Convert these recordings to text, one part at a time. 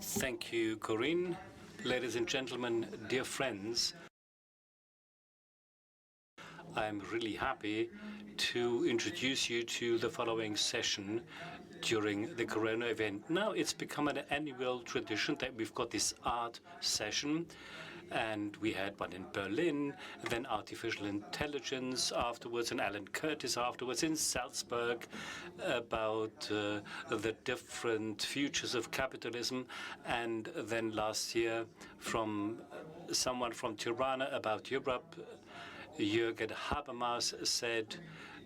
Thank you, Corinne. Ladies and gentlemen, dear friends, I'm really happy to introduce you to the following session during the Corona event. Now it's become an annual tradition that we've got this art session, and we had one in Berlin, then artificial intelligence afterwards, and Alan Curtis afterwards in Salzburg about the different futures of capitalism, and then last year from someone from Tirana about Europe. Jürgen Habermas said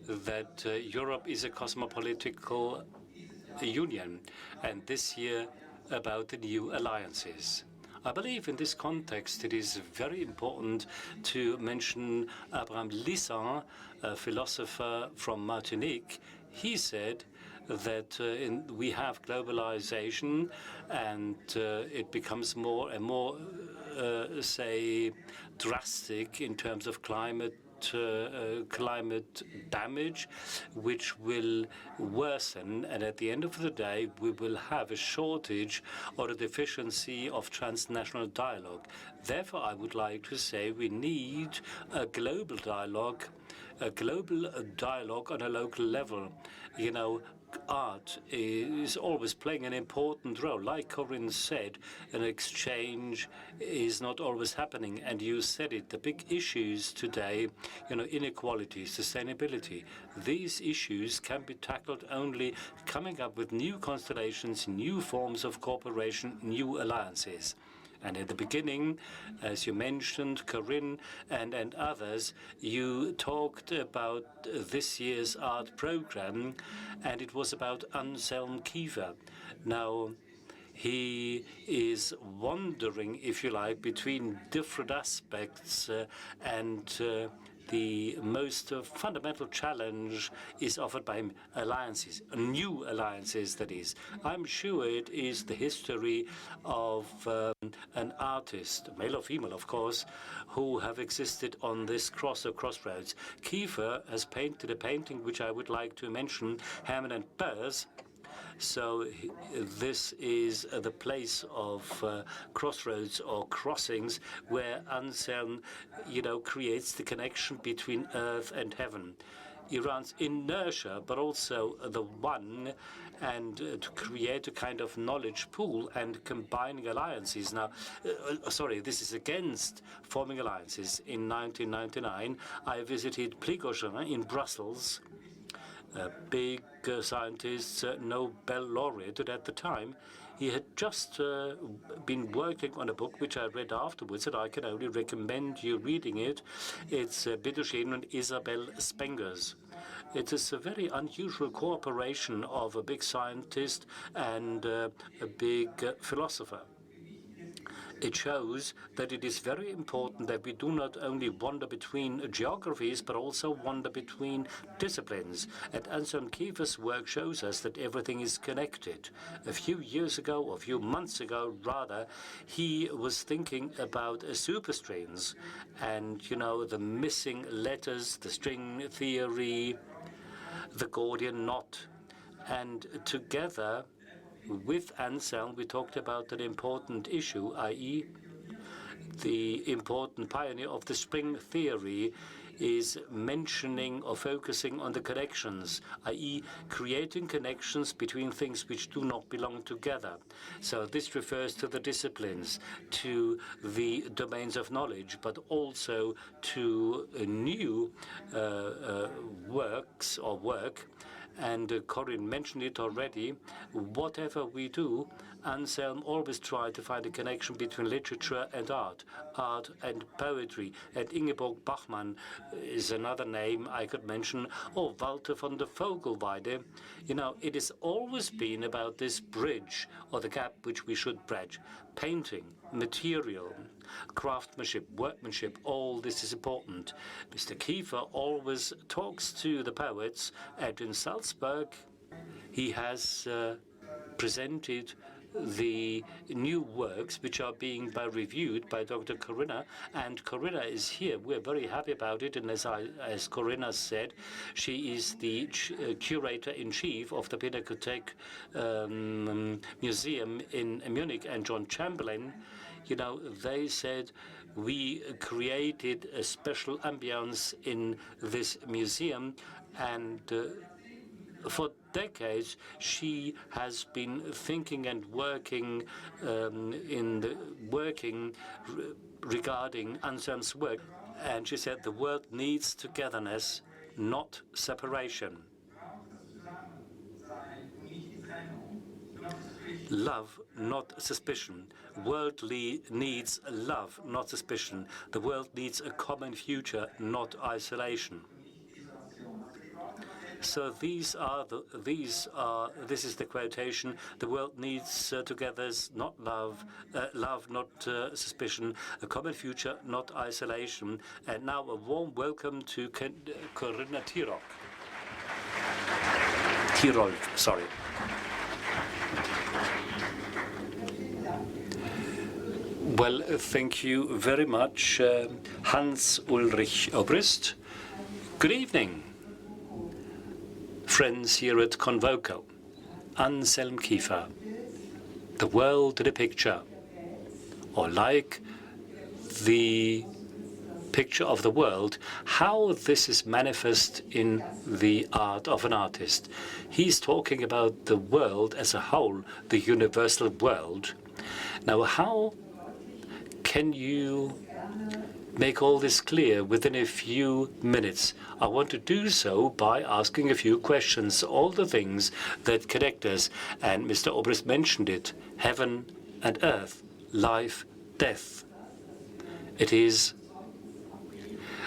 that Europe is a cosmopolitical union, and this year about the new alliances. I believe in this context it is very important to mention Abraham Lisson, a philosopher from Martinique. He said that we have globalization, and it becomes more and more, say, drastic in terms of climate damage, which will worsen, and at the end of the day we will have a shortage or a deficiency of transnational dialogue. Therefore, I would like to say we need a global dialogue on a local level. You know, art is always playing an important role. Like Corinne said, an exchange is not always happening, and you said it, the big issues today, inequality, sustainability, these issues can be tackled only coming up with new constellations, new forms of cooperation, new alliances. And at the beginning, as you mentioned, Corinne and others, you talked about this year's art program, and it was about Anselm Kiefer. Now, he is wandering, if you like, between different aspects, and the most fundamental challenge is offered by him: alliances, new alliances, that is. I'm sure it is the history of an artist, male or female, of course, who have existed on this crossroads. Kiefer has painted a painting which I would like to mention, Hermann and Bers. So this is the place of crossroads or crossings where Anselm, creates the connection between earth and heaven. Iran's inertia, but also the one, and to create a kind of knowledge pool and combining alliances. Now, this is against forming alliances. In 1999, I visited Prigogine in Brussels, a big scientist, Nobel laureate at the time. He had just been working on a book which I read afterwards, and I can only recommend you reading it. It's Bitteschön and Isabel Spengers. It is a very unusual cooperation of a big scientist and a big philosopher. It shows that it is very important that we do not only wander between geographies, but also wander between disciplines. And Anselm Kiefer's work shows us that everything is connected. A few years ago, or a few months ago, rather, he was thinking about superstrings and, the missing letters, the string theory, the Gordian knot. And together, with Anselm, we talked about an important issue, i.e., the important pioneer of the string theory is mentioning or focusing on the connections, i.e., creating connections between things which do not belong together. So this refers to the disciplines, to the domains of knowledge, but also to new works or work. And Corinne mentioned it already. Whatever we do, Anselm always tried to find a connection between literature and art and poetry. And Ingeborg Bachmann is another name I could mention, or Walther von der Vogelweide. It has always been about this bridge, or the gap which we should bridge. Painting, material, craftsmanship, workmanship, all this is important. Mr. Kiefer always talks to the poets, and in Salzburg he has presented the new works which are being reviewed by Dr. Corinna, and Corinna is here. We're very happy about it, and as Corinna said, she is the curator-in-chief of the Pinakothek Museum in Munich. And John Chamberlain, they said, we created a special ambience in this museum, and for decades, she has been thinking and working regarding Anselm's work. And she said the world needs togetherness, not separation. Love, not suspicion. World needs love, not suspicion. The world needs a common future, not isolation. So this is the quotation. The world needs togetherness, not love, love, not suspicion, a common future, not isolation. And now a warm welcome to Corinna Thierolf, sorry. Well, thank you very much, Hans Ulrich Obrist. Good evening, friends here at CONVOCO. Anselm Kiefer, the world in a picture, or like the picture of the world, how this is manifest in the art of an artist. He's talking about the world as a whole, the universal world. Now, how can you make all this clear within a few minutes? I want to do so by asking a few questions, all the things that connect us. And Mr. Obrist mentioned it: heaven and earth, life, death. It is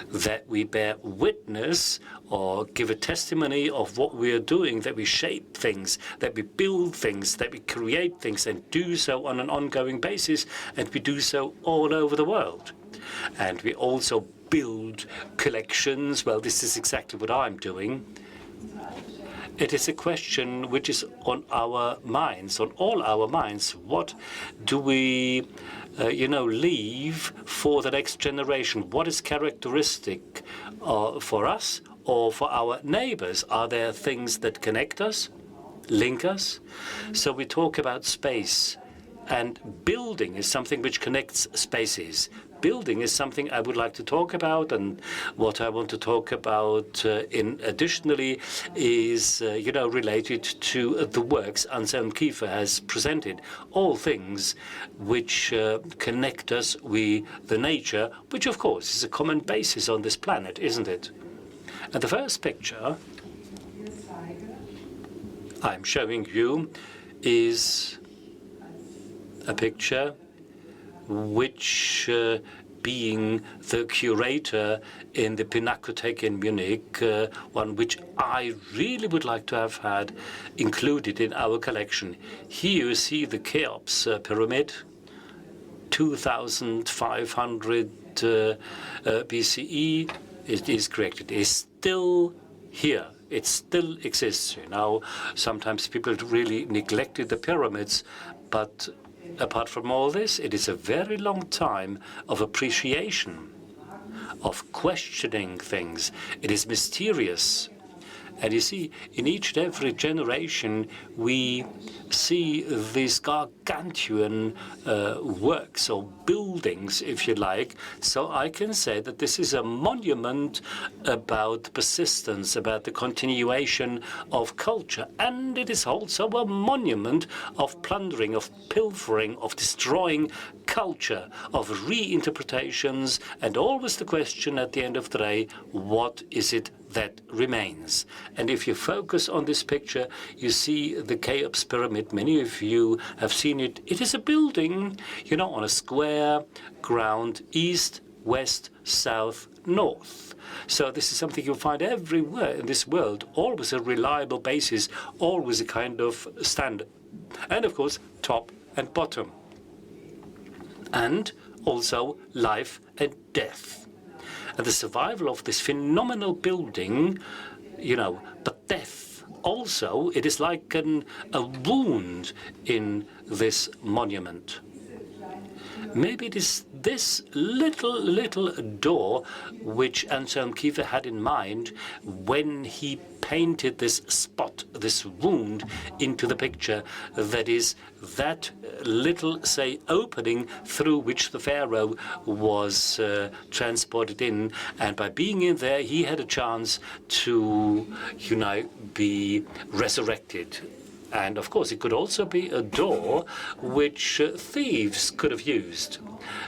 that we bear witness or give a testimony of what we are doing, that we shape things, that we build things, that we create things, and do so on an ongoing basis, and we do so all over the world. And we also build collections. Well, this is exactly what I'm doing. It is a question which is on our minds, on all our minds. What do we leave for the next generation? What is characteristic for us or for our neighbors? Are there things that connect us, link us? So we talk about space, and building is something which connects spaces. Building is something I would like to talk about, and what I want to talk about additionally is related to the works Anselm Kiefer has presented. All things which connect us with the nature, which of course is a common basis on this planet, isn't it? And the first picture I'm showing you is a picture which, being the curator in the Pinakothek in Munich, one which I really would like to have had included in our collection. Here you see the Cheops pyramid, 2,500 BCE. It is correct. It is still here. It still exists. Sometimes people really neglected the pyramids, but apart from all this, it is a very long time of appreciation, of questioning things. It is mysterious. And you see, in each and every generation, we see these gargantuan works or buildings, if you like. So I can say that this is a monument about persistence, about the continuation of culture. And it is also a monument of plundering, of pilfering, of destroying culture, of reinterpretations, and always the question at the end of the day, what is it that remains? And if you focus on this picture, you see the Cheops pyramid. Many of you have seen it. It is a building, on a square ground, east, west, south, north. So this is something you'll find everywhere in this world, always a reliable basis, always a kind of standard. And of course, top and bottom. And also life and death. And the survival of this phenomenal building, but death also, it is like a wound in this monument. Maybe it is this little door which Anselm Kiefer had in mind when he painted this spot, this wound, into the picture. That is, that little, say, opening through which the Pharaoh was transported in. And by being in there, he had a chance to, be resurrected. And of course, it could also be a door which thieves could have used.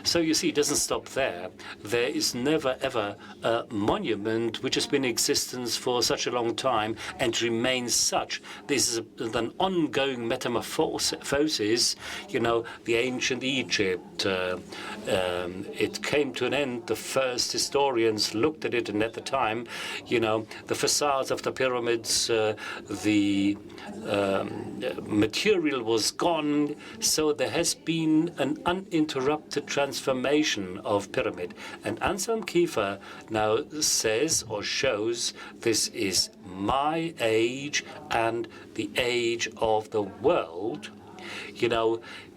So you see, it doesn't stop there. There is never, ever a monument which has been in existence for such a long time and remains such. This is an ongoing metamorphosis. The ancient Egypt, it came to an end. The first historians looked at it, and at the time, the facades of the pyramids, the material was gone, so there has been an uninterrupted transformation of pyramid. And Anselm Kiefer now says or shows this is my age and the age of the world.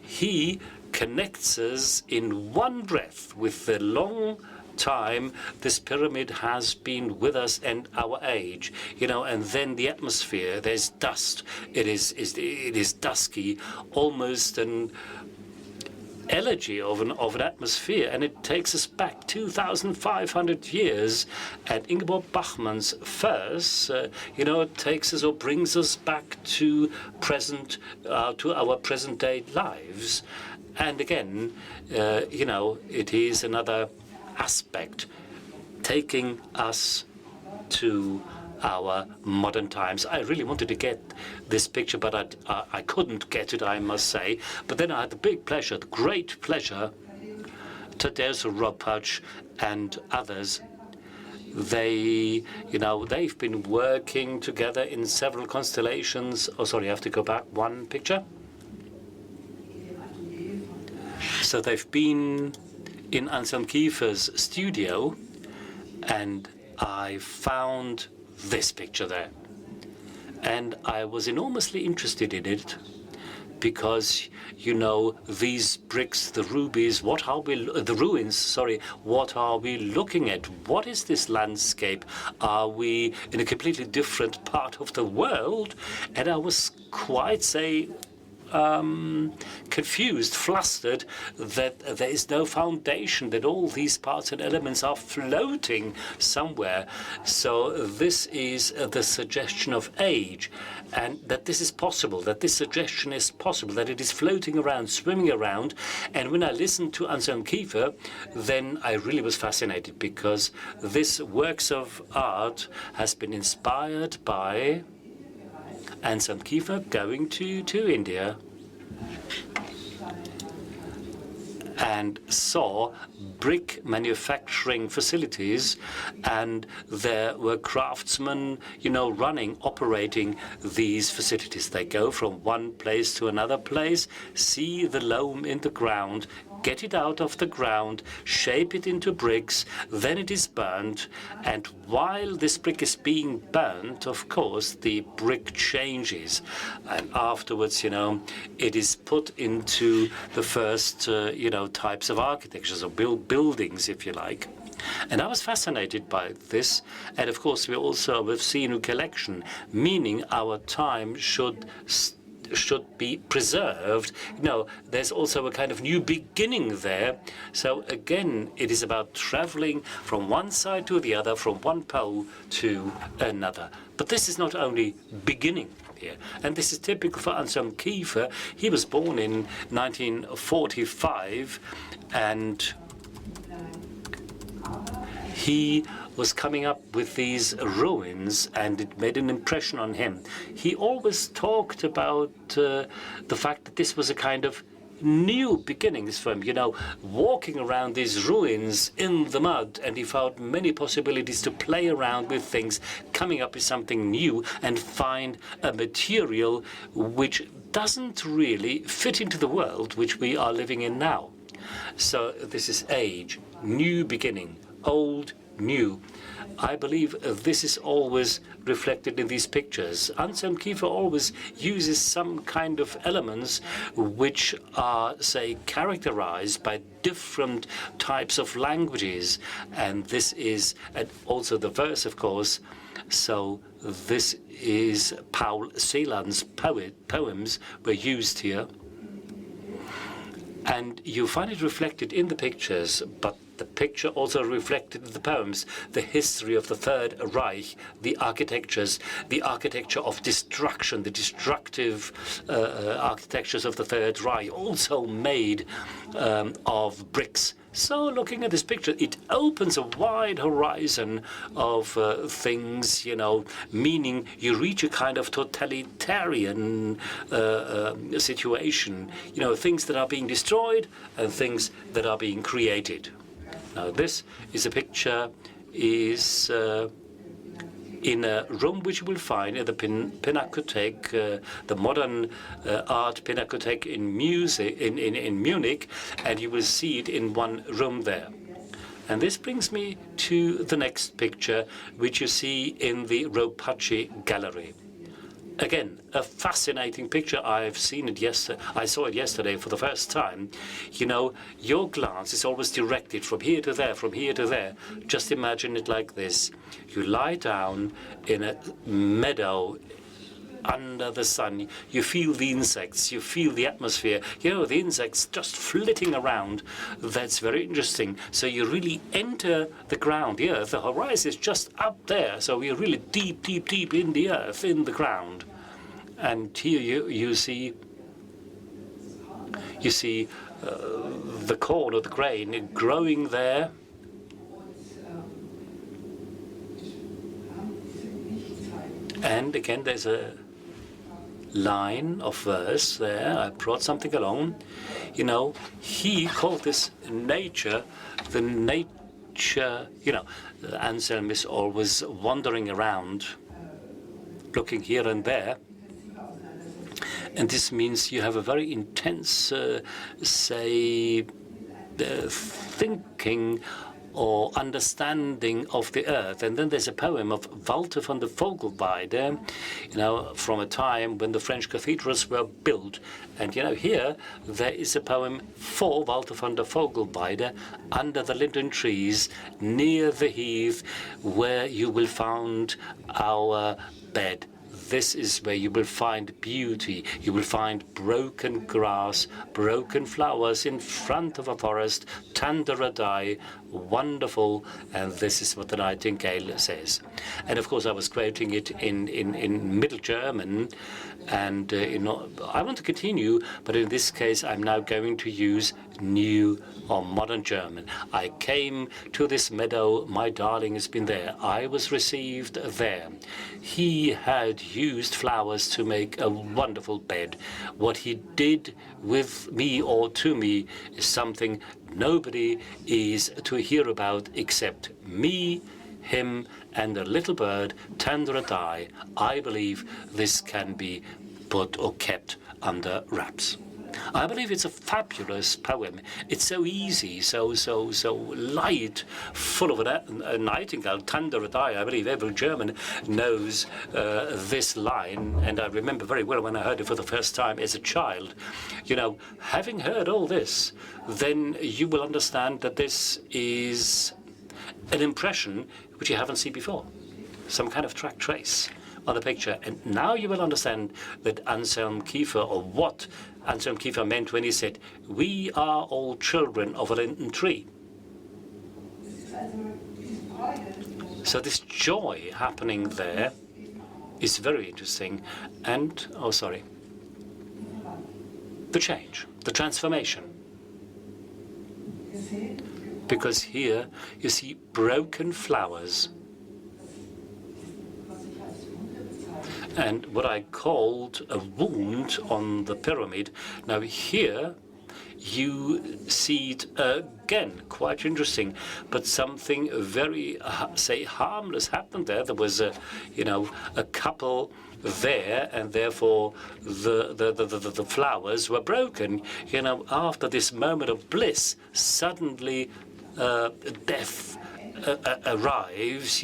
He connects us in one breath with the long time this pyramid has been with us and our age, and then the atmosphere, there's dust, it is dusky, almost an elegy of an atmosphere, and it takes us back 2,500 years. And Ingeborg Bachmann's verse, it takes us or brings us back to our present day lives. And again, it is another aspect taking us to our modern times. I really wanted to get this picture, but I couldn't get it, I must say. But then I had the great pleasure, Tadeusz Ropacz and others. They've been working together in several constellations. Oh, sorry, I have to go back one picture. So they've been in Anselm Kiefer's studio, and I found this picture there. And I was enormously interested in it because, these bricks, the ruins, what are we looking at? What is this landscape? Are we in a completely different part of the world? And I was quite, confused, flustered that there is no foundation, that all these parts and elements are floating somewhere. So this is the suggestion of age, and that this is possible, that this suggestion is possible, that it is floating around, swimming around. And when I listened to Anselm Kiefer, then I really was fascinated, because this works of art has been inspired by Anselm Kiefer going to India and saw brick manufacturing facilities, and there were craftsmen, operating these facilities. They go from one place to another place, see the loam in the ground, get it out of the ground, shape it into bricks, then it is burnt. And while this brick is being burnt, of course, the brick changes. And afterwards, it is put into the first, types of architectures or buildings, if you like. And I was fascinated by this. And of course, we also have seen a collection, meaning our time should be preserved. There's also a kind of new beginning there. So again, it is about traveling from one side to the other, from one pole to another. But this is not only beginning here, and this is typical for Anselm Kiefer. He was born in 1945, and he was coming up with these ruins, and it made an impression on him. He always talked about the fact that this was a kind of new beginnings for him, walking around these ruins in the mud, and he found many possibilities to play around with things, coming up with something new and find a material which doesn't really fit into the world which we are living in now. So this is age, new beginning, old new. I believe this is always reflected in these pictures. Anselm Kiefer always uses some kind of elements which are, say, characterized by different types of languages. And this is, and also the verse, of course. So this is Paul Celan's poems were used here. And you find it reflected in the pictures, but the picture also reflected the poems, the history of the Third Reich, the architecture of destruction, the destructive architectures of the Third Reich, also made of bricks. So looking at this picture, it opens a wide horizon of things, meaning you reach a kind of totalitarian situation, things that are being destroyed and things that are being created. Now, this is a picture in a room which you will find in the Pinakothek, the modern art Pinakothek in Munich, and you will see it in one room there. And this brings me to the next picture, which you see in the Ropacci Gallery. Again, a fascinating picture. I've seen it yesterday. I saw it yesterday for the first time. Your glance is always directed from here to there, from here to there. Just imagine it like this. You lie down in a meadow under the sun. You feel the insects. You feel the atmosphere. The insects just flitting around. That's very interesting. So you really enter the ground, the earth. The horizon is just up there. So you're really deep, deep, deep in the earth, in the ground. And here you see the corn or the grain growing there. And again, there's a line of verse there. I brought something along. He called this nature, the nature. Anselm is always wandering around, looking here and there. And this means you have a very intense, thinking or understanding of the earth. And then there's a poem of Walther von der Vogelweide, from a time when the French cathedrals were built. And, here there is a poem for Walther von der Vogelweide, under the linden trees, near the heath, where you will find our bed. This is where you will find beauty. You will find broken grass, broken flowers in front of a forest, Tanderadai, wonderful. And this is what the Nightingale says. And of course, I was quoting it in Middle German. And I want to continue, but in this case, I'm now going to use new or modern German. I came to this meadow, my darling has been there. I was received there. He had used flowers to make a wonderful bed. What he did with me or to me is something nobody is to hear about except me, him, and a little bird, Tanderadai. I believe this can be put or kept under wraps. I believe it's a fabulous poem. It's so easy, so light, full of a nightingale, Tanderadai. I believe every German knows this line, and I remember very well when I heard it for the first time as a child. Having heard all this, then you will understand that this is an impression which you haven't seen before, some kind of trace on the picture. And now you will understand that Anselm Kiefer, or what Anselm Kiefer meant when he said, "We are all children of a linden tree." So this joy happening there is very interesting. And, the change, the transformation. Because here you see broken flowers. And what I called a wound on the pyramid. Now here you see it again, quite interesting, but something very, harmless happened there. There was a couple there, and therefore the flowers were broken. After this moment of bliss, suddenly death arrives,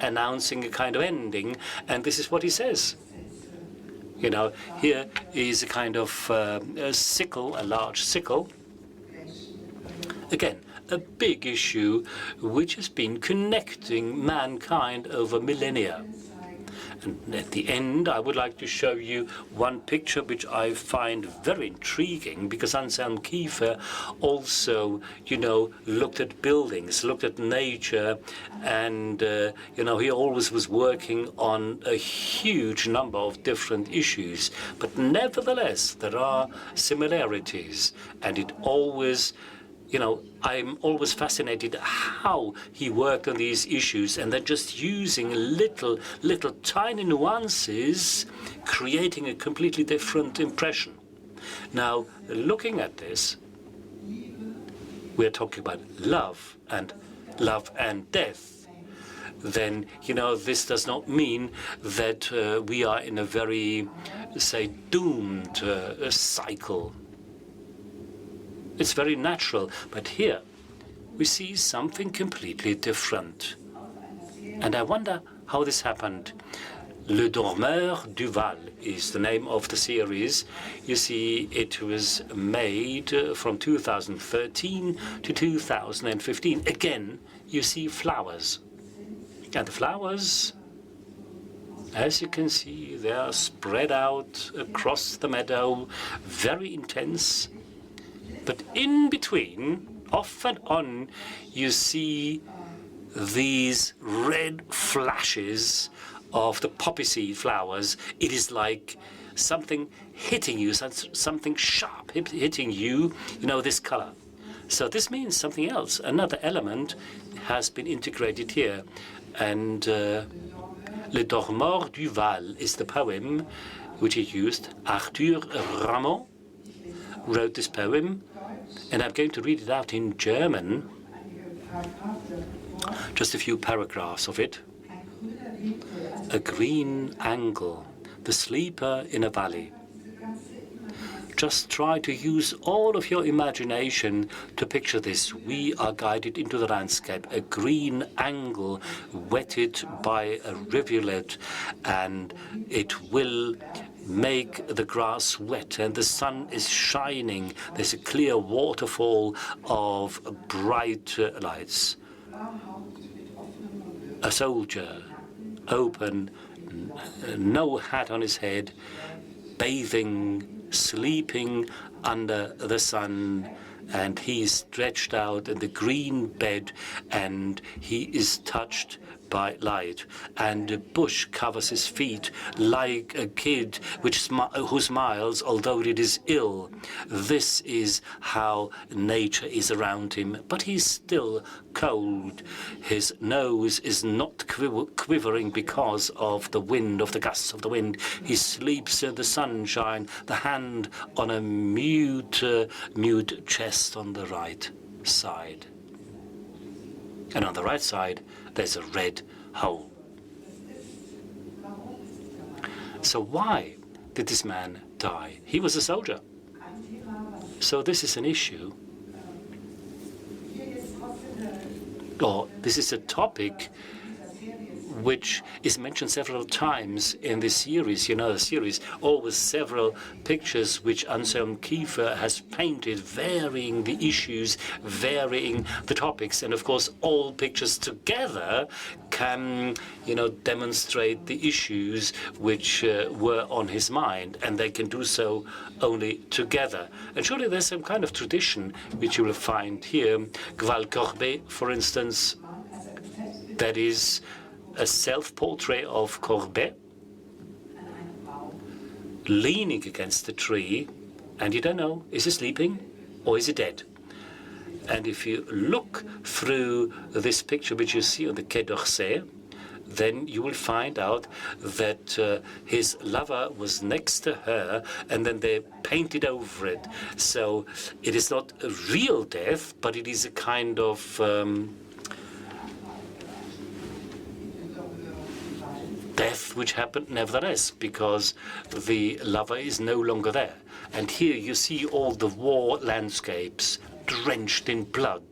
announcing a kind of ending, and this is what he says. Here is a kind of a sickle, a large sickle. Again, a big issue which has been connecting mankind over millennia. And at the end, I would like to show you one picture which I find very intriguing, because Anselm Kiefer also, looked at buildings, looked at nature, and, he always was working on a huge number of different issues. But nevertheless, there are similarities, and it always I'm always fascinated how he worked on these issues, and then just using little tiny nuances, creating a completely different impression. Now, looking at this, we're talking about love and death. Then, this does not mean that we are in a very, say, doomed cycle. It's very natural, but here we see something completely different. And I wonder how this happened. Le Dormeur du Val is the name of the series. You see, it was made from 2013 to 2015. Again, you see flowers. And the flowers, as you can see, they are spread out across the meadow, very intense. But in between, off and on, you see these red flashes of the poppy seed flowers. It is like something hitting you, something sharp hitting you, this color. So this means something else. Another element has been integrated here. And Le Dormeur du Val is the poem which he used. Arthur Rimbaud wrote this poem, and I'm going to read it out in German, just a few paragraphs of it. A green angle, the sleeper in a valley. Just try to use all of your imagination to picture this. We are guided into the landscape, a green angle wetted by a rivulet, and it will make the grass wet, and the sun is shining. There's a clear waterfall of bright lights. A soldier, open, no hat on his head, bathing, sleeping under the sun, and he is stretched out in the green bed, and he is touched by light, and a bush covers his feet like a kid who smiles although it is ill. This is how nature is around him, but he's still cold. His nose is not quivering because of the wind, of the gusts of the wind. He sleeps in the sunshine, the hand on a mute chest on the right side. And on the right side, there's a red hole. So why did this man die? He was a soldier. So this is an issue, or this is a topic which is mentioned several times in this series. The series, always several pictures which Anselm Kiefer has painted, varying the issues, varying the topics. And of course, all pictures together can, demonstrate the issues which were on his mind, and they can do so only together. And surely there's some kind of tradition which you will find here. Gval Courbet, for instance, that is a self-portrait of Courbet leaning against the tree, and you don't know, is he sleeping or is he dead? And if you look through this picture which you see on the Quai d'Orsay, then you will find out that his lover was next to her, and then they painted over it. So it is not a real death, but it is a kind of death which happened nevertheless, because the lover is no longer there. And here you see all the war landscapes drenched in blood,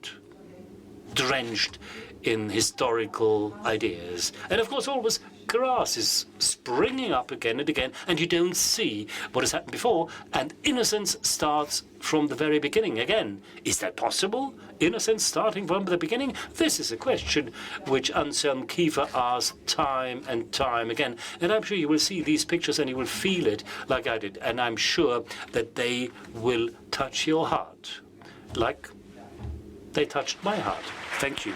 drenched in historical ideas. And of course, always grass is springing up again and again, and you don't see what has happened before, and innocence starts from the very beginning again. Is that possible? Innocence starting from the beginning? This is a question which Anselm Kiefer asks time and time again. And I'm sure you will see these pictures and you will feel it like I did. And I'm sure that they will touch your heart, like they touched my heart. Thank you.